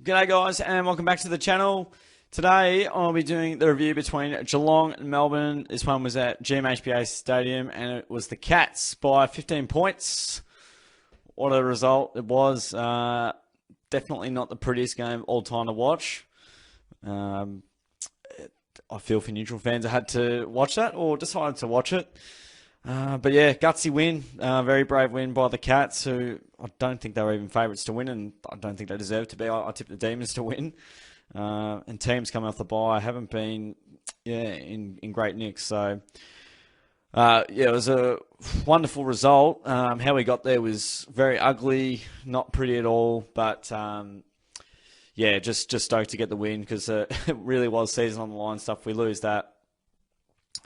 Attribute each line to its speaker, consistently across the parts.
Speaker 1: G'day guys and welcome back to the channel. Today I'll be doing the review between Geelong and Melbourne. This one was at GMHBA Stadium and it was the Cats by 15 points. What a result it was. Definitely not the prettiest game all time to watch. I feel for neutral fans that had to watch that or decided to watch it. But yeah, gutsy win. Very brave win by the Cats, who I don't think they were even favourites to win, and I don't think they deserve to be. I tipped the Demons to win. And teams coming off the bye haven't been, in great nick. So, it was a wonderful result. How we got there was very ugly, not pretty at all. But, just stoked to get the win because it really was season on the line stuff. We lose that.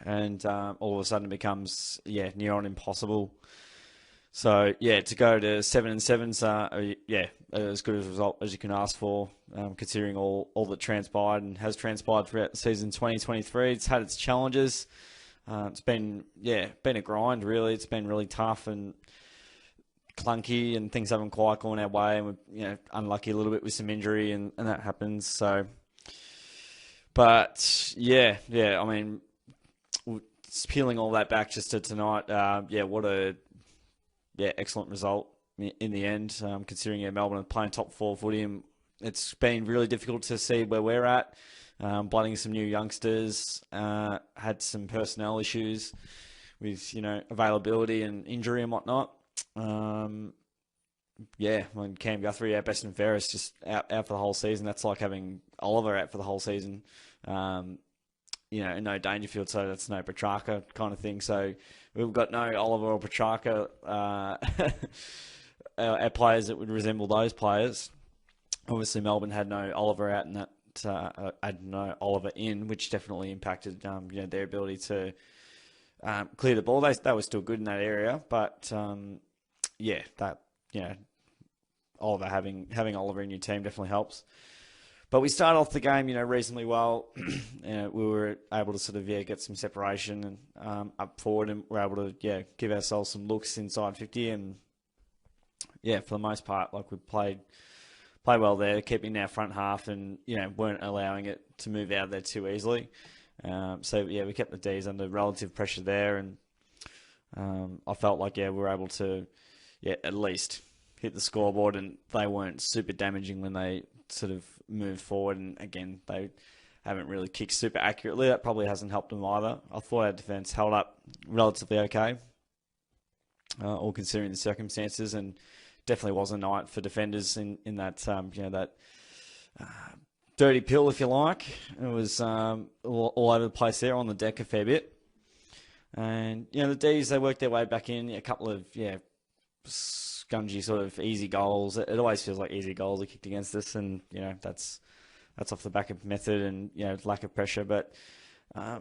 Speaker 1: And all of a sudden it becomes near on impossible. So to go to 7-7's as good a result as you can ask for, considering all that transpired and has transpired throughout the season 2023. It's had its challenges. It's been a grind really. It's been really tough and clunky, and things haven't quite gone our way, and we're unlucky a little bit with some injury, and that happens. So, but I mean, peeling all that back just to tonight, what a excellent result in the end, considering Melbourne are playing top four footy, and it's been really difficult to see where we're at. Blooding some new youngsters, had some personnel issues with availability and injury and whatnot. When Cam Guthrie, our best and fairest, just out for the whole season. That's like having Oliver out for the whole season. No Dangerfield, so that's no Petrarca kind of thing. So we've got no Oliver or Petrarca, our players that would resemble those players. Obviously, Melbourne had no Oliver out, and that had no Oliver in, which definitely impacted their ability to clear the ball. They were still good in that area, but Oliver having Oliver in your team definitely helps. But we started off the game, reasonably well. We were able to sort of get some separation and up forward, and we're able to give ourselves some looks inside 50. And for the most part, like we played well there, keeping our front half, and weren't allowing it to move out of there too easily. We kept the D's under relative pressure there, and I felt like we were able to at least hit the scoreboard, and they weren't super damaging when they sort of moved forward. And again, they haven't really kicked super accurately. That probably hasn't helped them either. I thought our defence held up relatively okay, all considering the circumstances, and definitely was a night for defenders in that that dirty pill, if you like. It was all over the place there, on the deck a fair bit. And the D's, they worked their way back in. A couple of scungy sort of easy goals. It always feels like easy goals are kicked against us, and that's off the back of method and lack of pressure. But I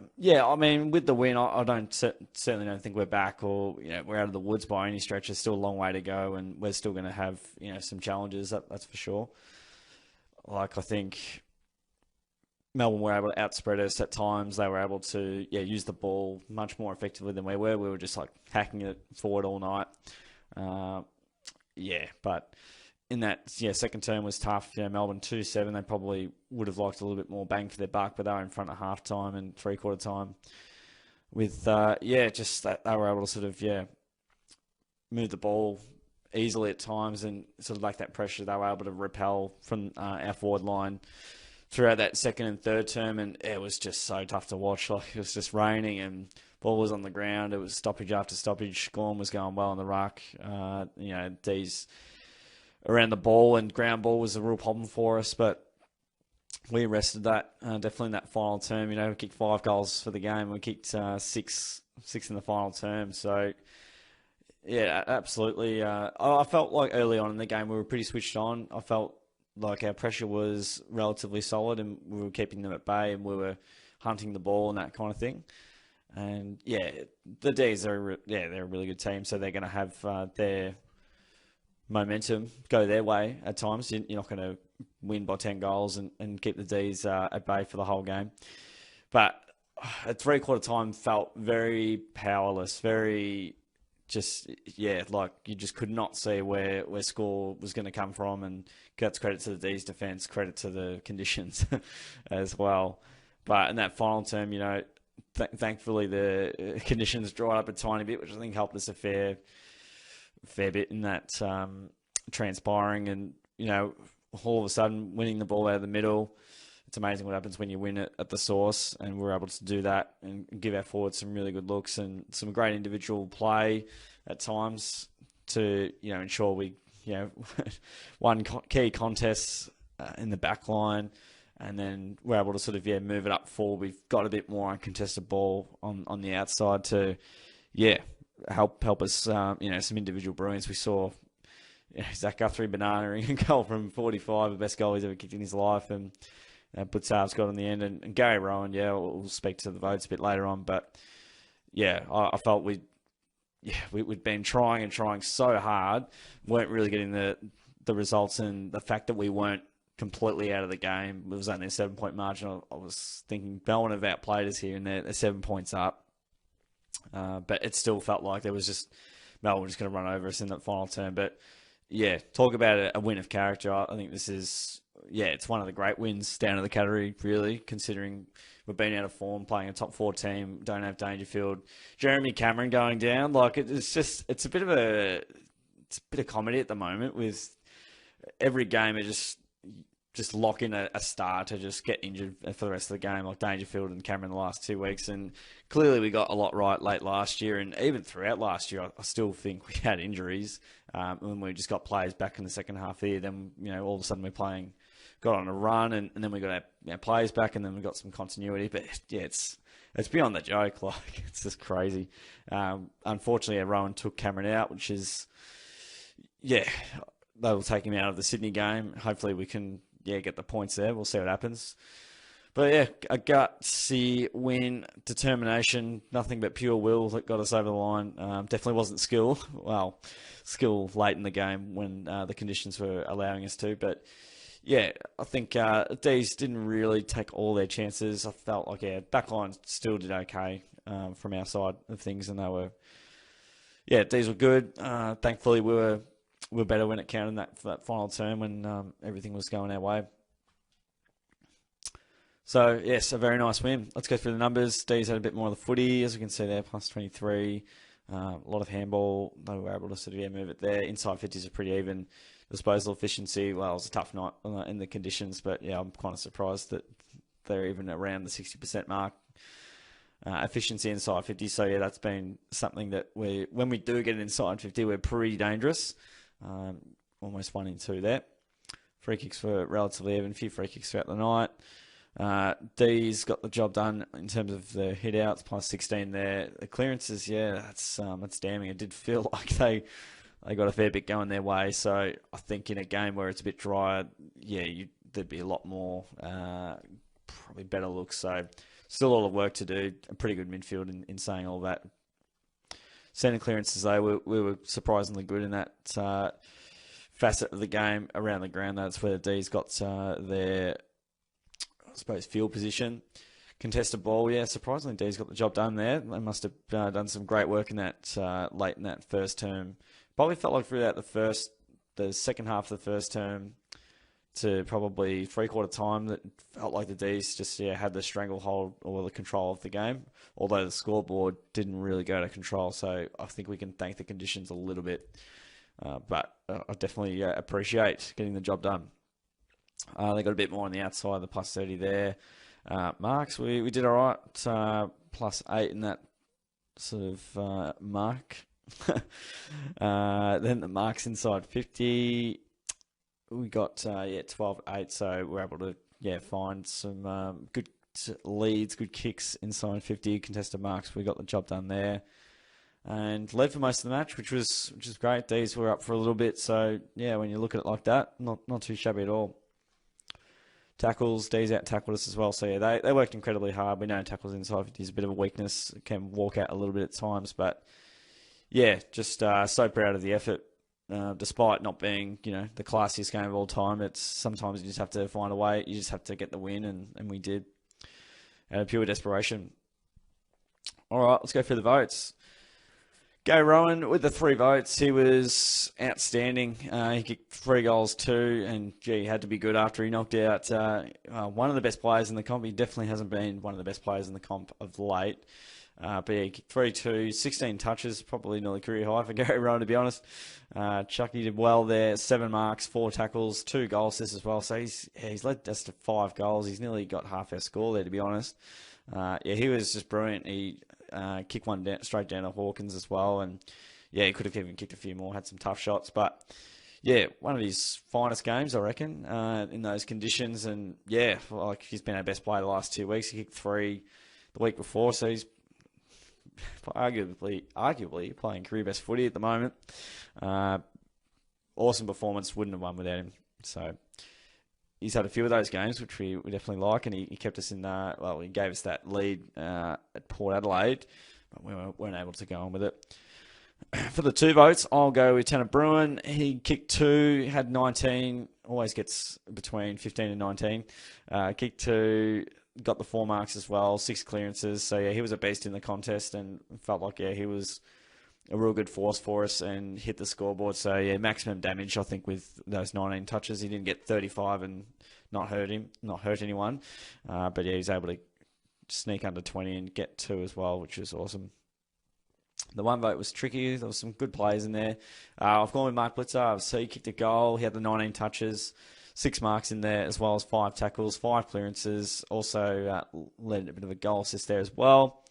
Speaker 1: mean, with the win, I certainly don't think we're back, or we're out of the woods by any stretch. There's still a long way to go, and we're still going to have some challenges. That's for sure. Like, I think Melbourne were able to outspread us at times. They were able to use the ball much more effectively than we were. We were just like hacking it forward all night. But in that second term was tough. Melbourne 2-7. They probably would have liked a little bit more bang for their buck, but they were in front at half time and three-quarter time. With just that they were able to sort of move the ball easily at times, and sort of like that pressure they were able to repel from our forward line throughout that second and third term, and it was just so tough to watch. Like, it was just raining and ball was on the ground. It was stoppage after stoppage. Gorm was going well in the ruck. D's around the ball, and ground ball was a real problem for us, but we arrested that definitely in that final term. We kicked 5 goals for the game. We kicked six in the final term. So absolutely. I felt like early on in the game we were pretty switched on. I felt like our pressure was relatively solid, and we were keeping them at bay, and we were hunting the ball and that kind of thing. And the D's are they're a really good team, so they're going to have their momentum go their way at times. You're not going to win by 10 goals and keep the D's at bay for the whole game. But at three-quarter time felt very powerless, very just, yeah, like you just could not see where score was going to come from. And that's credit to the D's defence, credit to the conditions as well. But in that final term, thankfully the conditions dried up a tiny bit, which I think helped us a fair bit in that transpiring. And, all of a sudden winning the ball out of the middle, it's amazing what happens when you win it at the source, and we're able to do that and give our forwards some really good looks and some great individual play at times to, ensure we, won key contests in the back line, and then we're able to sort of, move it up forward. We've got a bit more uncontested ball on the outside to, help us, some individual brilliance. We saw Zach Guthrie bananaing a goal from 45, the best goal he's ever kicked in his life, and Blitzar's got on the end, and Gary Rowan, we'll speak to the votes a bit later on, but I felt we'd been trying so hard, weren't really getting the results, and the fact that we weren't completely out of the game, it was only a 7-point margin. I was thinking Melbourne have outplayed us here, and they're 7 points up, but it still felt like there was just Melbourne was just going to run over us in that final term. But talk about a win of character. I think this is, it's one of the great wins down to the category, really, considering we've been out of form, playing a top 4 team, don't have Dangerfield. Jeremy Cameron going down, like it's a bit of comedy at the moment with every game. It just lock in a star to just get injured for the rest of the game, like Dangerfield and Cameron the last 2 weeks. And clearly we got a lot right late last year, and even throughout last year, I still think we had injuries. When we just got players back in the second half of the year, then, all of a sudden got on a run, and then we got our players back, and then we got some continuity. But it's beyond the joke. Like, it's just crazy. Unfortunately, Rowan took Cameron out, which is, they will take him out of the Sydney game. Hopefully we can, get the points there. We'll see what happens. But a gutsy win, determination, nothing but pure will that got us over the line. Definitely wasn't skill. Well, skill late in the game when the conditions were allowing us to. But I think D's didn't really take all their chances. I felt like backline still did okay from our side of things, and they were, D's were good. Thankfully, we were better when it counted for that final term when everything was going our way. So, yes, a very nice win. Let's go through the numbers. D's had a bit more of the footy, as we can see there, plus 23. A lot of handball. They were able to sort of move it there. Inside 50s are pretty even. Disposal efficiency, well, it was a tough night in the conditions, but I'm kind of surprised that they're even around the 60% mark. Efficiency inside 50. So, that's been something that when we do get inside 50, we're pretty dangerous. Almost 1 in 2 there. Free kicks were relatively even. A few free kicks throughout the night. D's got the job done in terms of the hit outs, plus 16 there. The clearances, that's damning. It did feel like they got a fair bit going their way. So I think in a game where it's a bit drier, there'd be a lot more, probably better looks. So still a lot of work to do. A pretty good midfield in saying all that. Centre clearances, though, we were surprisingly good in that facet of the game around the ground. That's where the D's got their, I suppose, field position. Contested ball, surprisingly, D's got the job done there. They must have done some great work in that late in that first term. Probably felt like throughout the second half of the first term to probably 3/4 time, that felt like the D's just had the stranglehold or the control of the game, although the scoreboard didn't really go to control. So I think we can thank the conditions a little bit, but I definitely appreciate getting the job done. They got a bit more on the outside, the plus 30 there. Marks, we did all right, plus 8 in that sort of mark. Then the marks inside 50. We got 12-8, so we're able to find some good leads, good kicks inside 50 contested marks. We got the job done there, and led for most of the match, which is great. D's were up for a little bit, so when you look at it like that, not too shabby at all. Tackles, D's out tackled us as well, so they worked incredibly hard. We know tackles inside 50 is a bit of a weakness, can walk out a little bit at times, but just so proud of the effort. Despite not being, the classiest game of all time, it's sometimes you just have to find a way. You just have to get the win, and we did out of pure desperation. All right, let's go through the votes. Gary Rowan with the 3 votes. He was outstanding. He kicked 3 goals too, and gee, he had to be good after he knocked out one of the best players in the comp. He definitely hasn't been one of the best players in the comp of late. But yeah, he kicked 3-2, 16 touches, probably nearly career high for Gary Rowan, to be honest. Chucky did well there, 7 marks, 4 tackles, 2 goal assists as well. So he's led us to 5 goals. He's nearly got half our score there, to be honest. He was just brilliant. He kicked one straight down to Hawkins as well, and yeah, he could have even kicked a few more, had some tough shots, but yeah, one of his finest games, I reckon, in those conditions, and yeah, like he's been our best player the last 2 weeks. He kicked 3 the week before, so he's arguably playing career best footy at the moment. Awesome performance, wouldn't have won without him, so he's had a few of those games, which we definitely like, and he kept us in, he gave us that lead at Port Adelaide, but we weren't able to go on with it. For the 2 votes, I'll go with Tanner Bruin. He kicked 2, had 19, always gets between 15 and 19. Kicked 2, got the 4 marks as well, 6 clearances. So yeah, he was a beast in the contest, and felt like he was a real good force for us and hit the scoreboard. So yeah, maximum damage, I think, with those 19 touches. He didn't get 35 and not hurt anyone. But yeah, he was able to sneak under 20 and get 2 as well, which was awesome. The 1 vote was tricky. There was some good players in there. I've gone with Mark Blitzer. So he kicked a goal. He had the 19 touches, 6 marks in there, as well as 5 tackles, 5 clearances. Also led a bit of a goal assist there as well.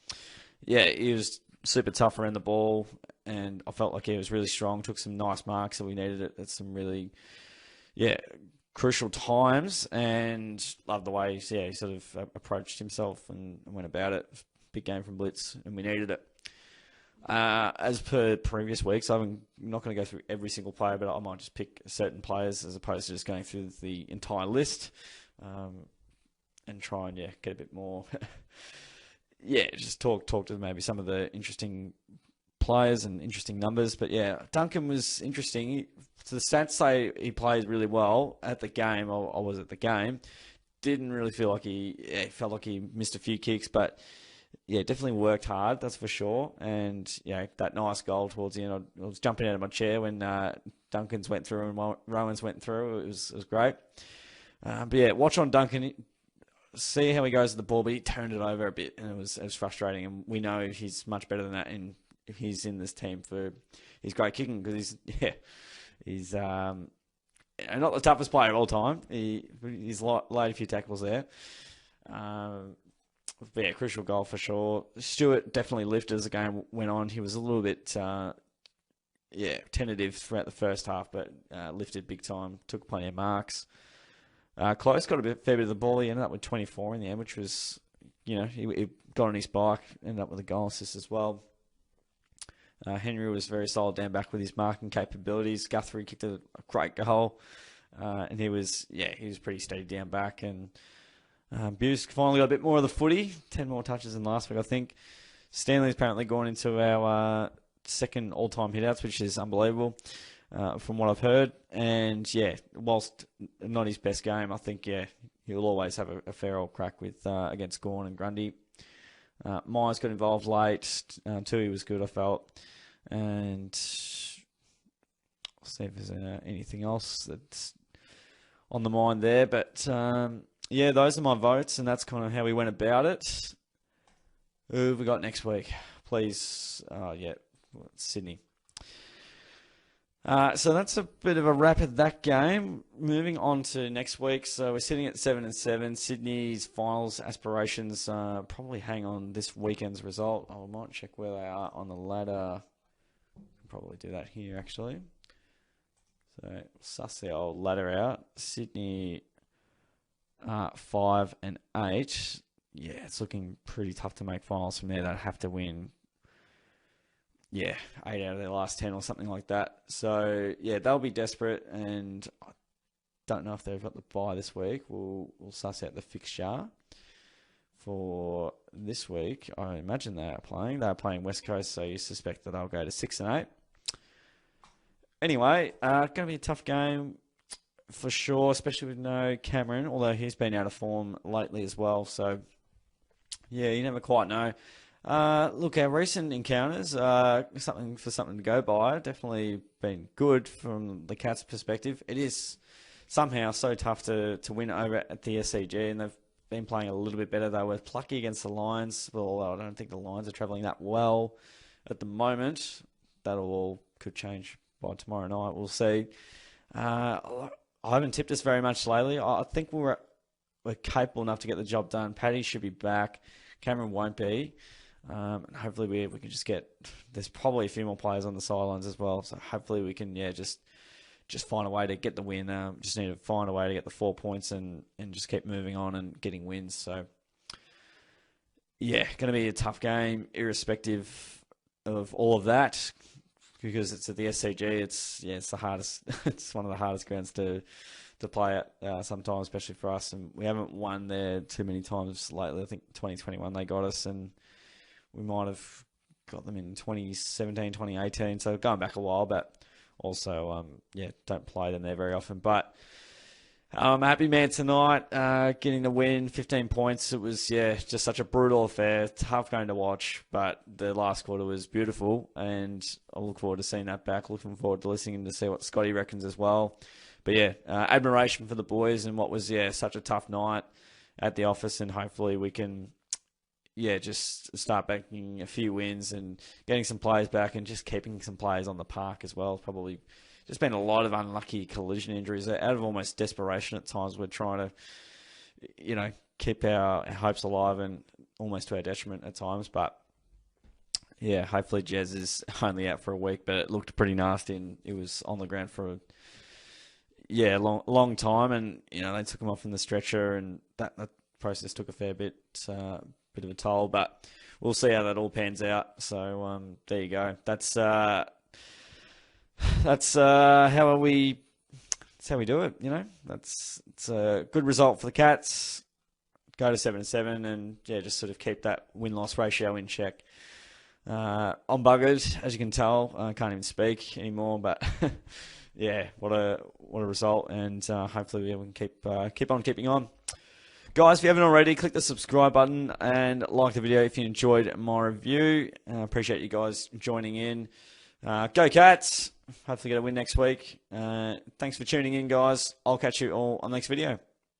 Speaker 1: Yeah, he was super tough around the ball, and I felt like he was really strong. Took some nice marks, so we needed it at some really, crucial times. And loved the way, he sort of approached himself and went about it. Big game from Blitz, and we needed it. As per previous weeks, I'm not going to go through every single player, but I might just pick certain players as opposed to just going through the entire list, and try and get a bit more. Just talk to maybe some of the interesting players and interesting numbers. But yeah, Duncan was interesting. The stats say he played really well at the game. I was at the game. Didn't really feel like he felt like he missed a few kicks, but yeah, definitely worked hard, that's for sure. And that nice goal towards the end, I was jumping out of my chair when Duncan's went through and Rowan's went through. It was great. But yeah, watch on Duncan, see how he goes with the ball, but he turned it over a bit, and it was frustrating. And we know he's much better than that, and he's in this team for his great kicking, because he's not the toughest player of all time. He's laid a few tackles there. But yeah, crucial goal for sure. Stewart definitely lifted as the game went on. He was a little bit, tentative throughout the first half, but lifted big time. Took plenty of marks. Close got a fair bit of the ball. He ended up with 24 in the end, which was, he got on his bike, ended up with a goal assist as well. Henry was very solid down back with his marking capabilities. Guthrie kicked a great goal, and he was pretty steady down back. And Buse finally got a bit more of the footy, 10 more touches than last week, I think. Stanley's apparently gone into our second all-time hitouts, which is unbelievable from what I've heard. And whilst not his best game, I think he'll always have a fair old crack with against Gawn and Grundy. Myers got involved late. Tui was good, I felt. And I'll see if there's anything else that's on the mind there. But those are my votes, and that's kind of how we went about it. Who have we got next week? Please, Sydney. So that's a bit of a wrap at that game. Moving on to next week. So we're sitting at 7-7. Sydney's finals aspirations probably hang on this weekend's result. I might check where they are on the ladder. Probably do that here, actually. So suss the old ladder out. Sydney 5 and 8. Yeah, it's looking pretty tough to make finals from there. They'd have to win 8 out of their last 10 or something like that. So, they'll be desperate, and I don't know if they've got the bye this week. We'll suss out the fixture for this week. I imagine they are playing. They are playing West Coast, so you suspect that they'll go to 6 and 8. Anyway, going to be a tough game for sure, especially with no Cameron, although he's been out of form lately as well. So, you never quite know. Look, our recent encounters, something to go by. Definitely been good from the Cats' perspective. It is somehow so tough to win over at the SCG, and they've been playing a little bit better. They were plucky against the Lions. Well, I don't think the Lions are travelling that well at the moment. That all could change by tomorrow night. We'll see. I haven't tipped us very much lately. I think we're capable enough to get the job done. Paddy should be back. Cameron won't be. And hopefully we can just get. There's probably a few more players on the sidelines as well. So hopefully we can just find a way to get the win. Just need to find a way to get the 4 points and just keep moving on and getting wins. So yeah, going to be a tough game, irrespective of all of that, because it's at the SCG. It's the hardest. It's one of the hardest grounds to play at sometimes, especially for us. And we haven't won there too many times lately. I think 2021 they got us, and we might have got them in 2017, 2018. So going back a while, but also, don't play them there very often. But I'm a happy man tonight, getting the win, 15 points. It was, just such a brutal affair. Tough game to watch, but the last quarter was beautiful, and I look forward to seeing that back. Looking forward to listening to see what Scotty reckons as well. But admiration for the boys and what was, such a tough night at the office, and hopefully we can, just start backing a few wins and getting some players back and just keeping some players on the park as well. Probably just been a lot of unlucky collision injuries. Out of almost desperation at times, we're trying to, keep our hopes alive, and almost to our detriment at times. But hopefully Jez is only out for a week, but it looked pretty nasty, and it was on the ground for a long time, and they took him off from the stretcher, and that process took a fair bit of a toll, but we'll see how that all pans out. So there you go. That's how we do it. It's a good result for the Cats. Go to 7-7, and just sort of keep that win-loss ratio in check. I'm buggered, as you can tell. I can't even speak anymore, but what a result, and hopefully we can keep on keeping on. Guys, if you haven't already, click the subscribe button and like the video if you enjoyed my review. Appreciate you guys joining in. Go Cats! Hopefully get a win next week. Thanks for tuning in, guys. I'll catch you all on the next video.